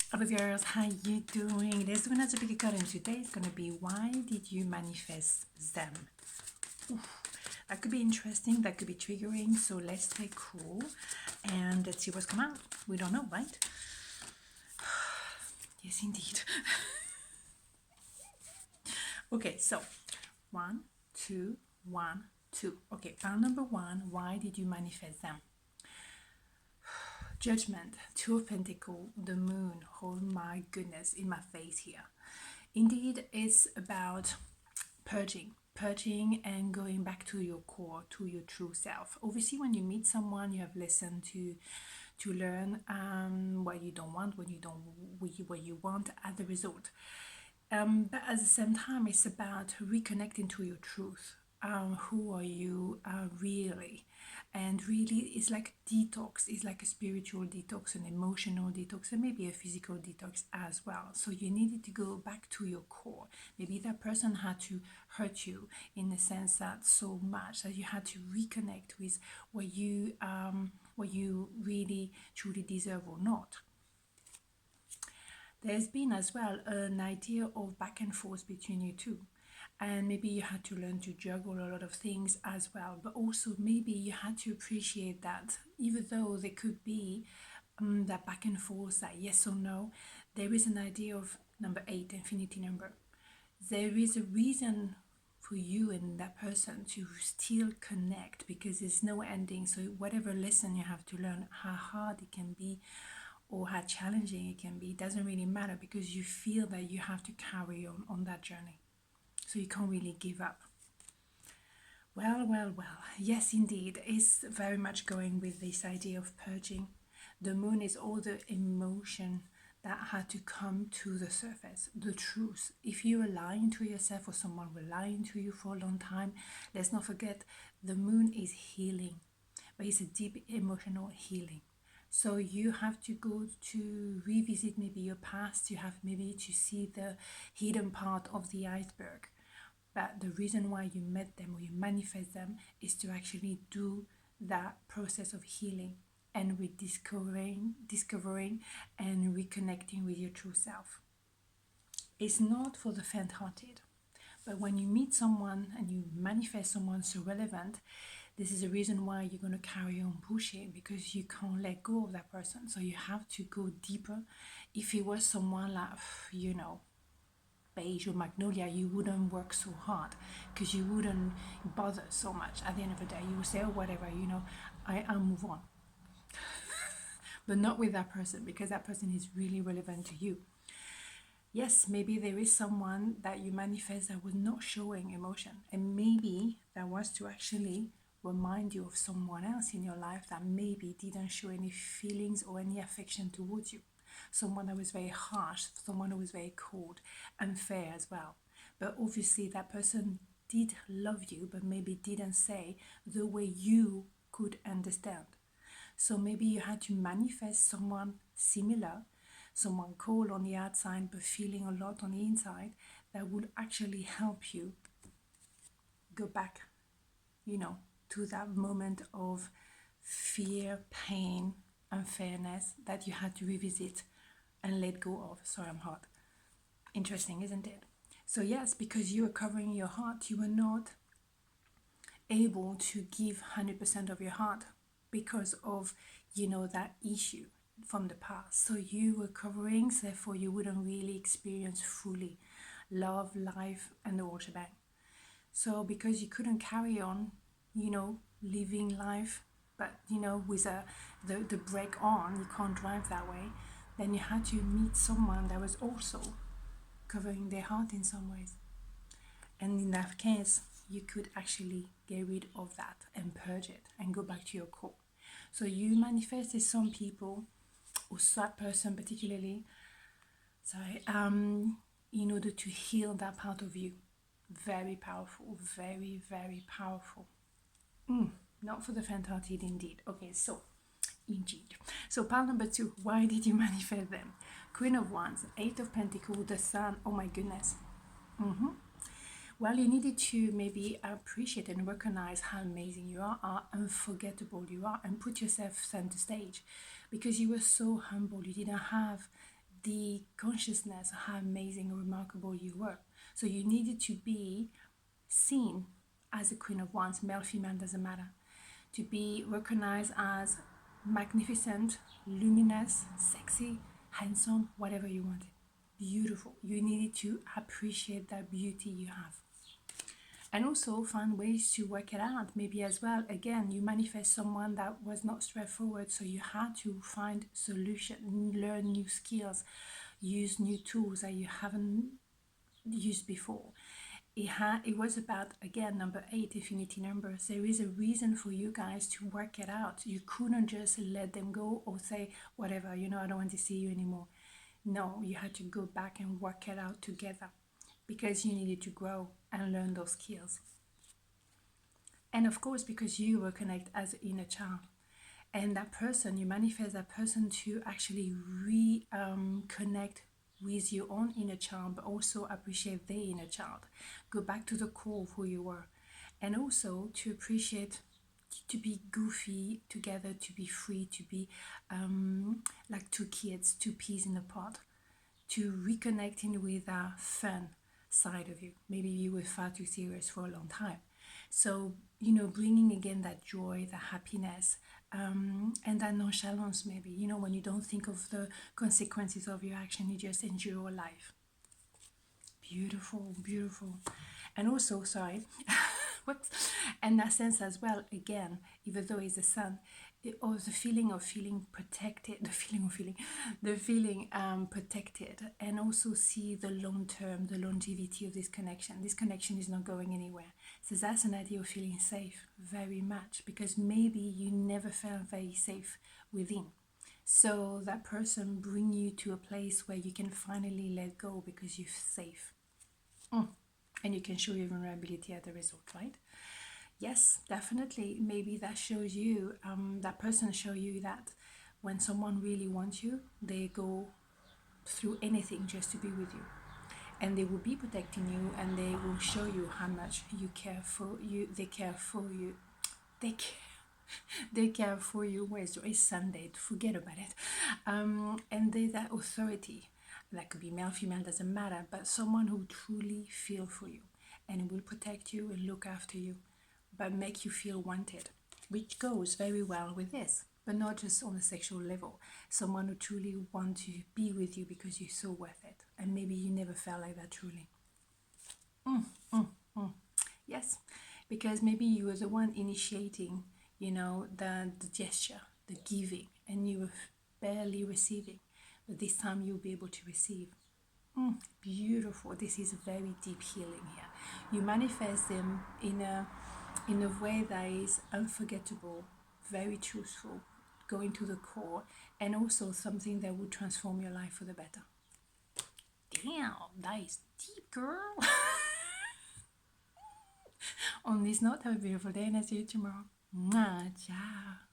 Hello girls, how you doing? This one has a big card and today it's gonna be why did you manifest them? Oof, that could be interesting, that could be triggering, so let's stay cool and let's see what's come out. We don't know, right? Yes indeed. Okay, so 1, 2, 1, 2. Okay, pile number 1, why did you manifest them? Judgment, Two of Pentacles, the moon. Oh my goodness, in my face here. Indeed, it's about purging and going back to your core, to your true self. Obviously, when you meet someone, you have listened to learn what you don't want, what you want as a result. But at the same time, it's about reconnecting to your truth. Who are you really? And really, it's like detox. It's like a spiritual detox, an emotional detox, and maybe a physical detox as well. So you needed to go back to your core. Maybe that person had to hurt you in the sense that so much that you had to reconnect with what you really truly deserve or not. There's been as well an idea of back and forth between you two. And maybe you had to learn to juggle a lot of things as well. But also, maybe you had to appreciate that even though there could be that back and forth, that yes or no, there is an idea of number 8, infinity number. There is a reason for you and that person to still connect because there's no ending. So, whatever lesson you have to learn, how hard it can be, or how challenging it can be, it doesn't really matter because you feel that you have to carry on that journey. So you can't really give up. Well. Yes, indeed. It's very much going with this idea of purging. The moon is all the emotion that had to come to the surface, the truth. If you are lying to yourself or someone was lying to you for a long time, let's not forget the moon is healing, but it's a deep emotional healing. So you have to go to revisit maybe your past. You have maybe to see the hidden part of the iceberg. But the reason why you met them or you manifest them is to actually do that process of healing and discovering and reconnecting with your true self. It's not for the faint-hearted. But when you meet someone and you manifest someone so relevant, this is the reason why you're going to carry on pushing because you can't let go of that person. So you have to go deeper. If it was someone like, beige or magnolia, you wouldn't work so hard because you wouldn't bother so much. At the end of the day, you would say, oh, whatever, I'll move on. But not with that person because that person is really relevant to you. Yes, maybe there is someone that you manifest that was not showing emotion, and maybe that was to actually remind you of someone else in your life that maybe didn't show any feelings or any affection towards you. Someone that was very harsh, someone who was very cold, unfair as well. But obviously, that person did love you, but maybe didn't say the way you could understand. So maybe you had to manifest someone similar, someone cold on the outside but feeling a lot on the inside that would actually help you go back, to that moment of fear, pain, unfairness that you had to revisit and let go of. Sorry, I'm hot. Interesting, isn't it? So yes, because you were covering your heart, you were not able to give 100% of your heart because of that issue from the past. So you were covering, so therefore you wouldn't really experience fully love, life, and the whole shebang. So because you couldn't carry on, living life, but with the brake on, you can't drive that way. Then you had to meet someone that was also covering their heart in some ways. And in that case, you could actually get rid of that and purge it and go back to your core. So you manifested some people, or that person particularly, in order to heal that part of you. Very powerful, very, very powerful. Not for the faint-hearted indeed. Okay, so indeed. So part number 2, why did you manifest them? Queen of Wands, 8 of Pentacles, the Sun. Oh my goodness. Well, you needed to maybe appreciate and recognize how amazing you are, how unforgettable you are, and put yourself center stage because you were so humble. You didn't have the consciousness of how amazing and remarkable you were. So you needed to be seen as a Queen of Wands, male, female, doesn't matter. To be recognized as magnificent, luminous, sexy, handsome, whatever you wanted. Beautiful. You needed to appreciate that beauty you have. And also find ways to work it out. Maybe as well, again, you manifest someone that was not straightforward, so you had to find solution, learn new skills, use new tools that you haven't used before. It was about, again, number 8, infinity numbers. There is a reason for you guys to work it out. You couldn't just let them go or say, whatever, I don't want to see you anymore. No, you had to go back and work it out together because you needed to grow and learn those skills. And of course, because you were connected as an inner child. And that person, you manifest that person to actually reconnect with your own inner child, but also appreciate their inner child. Go back to the core of who you were. And also to appreciate, to be goofy together, to be free, to be like two kids, two peas in a pod, to reconnecting with a fun side of you. Maybe you were far too serious for a long time. So, bringing again that joy, the happiness, and that nonchalance, maybe, when you don't think of the consequences of your action, you just enjoy your life. Beautiful, beautiful. And also, sorry, whoops, and that sense as well, again, even though it's the sun, or the feeling of feeling protected, the feeling protected, and also see the long term, the longevity of this connection. This connection is not going anywhere. So that's an idea of feeling safe, very much, because maybe you never felt very safe within. So that person bring you to a place where you can finally let go because you're safe. And you can show your vulnerability as a result, right? Yes, definitely. Maybe that shows you, that person show you that when someone really wants you, they go through anything just to be with you. And they will be protecting you, and they will show you how much you care for you. They care for you. They care for you. It's Sunday, forget about it. And they that authority, that could be male, female, doesn't matter, but someone who truly feel for you and will protect you and look after you, but make you feel wanted, which goes very well with this, but not just on a sexual level. Someone who truly wants to be with you because you're so worth it, and maybe you never felt like that truly. Yes, because maybe you were the one initiating, the gesture, the giving, and you were barely receiving, but this time you'll be able to receive. Beautiful. This is very deep healing here. You manifest them in a way that is unforgettable, very truthful, going to the core, and also something that will transform your life for the better. Damn, that is deep, girl. On this note, have a beautiful day, and I'll see you tomorrow. Mwah, ciao.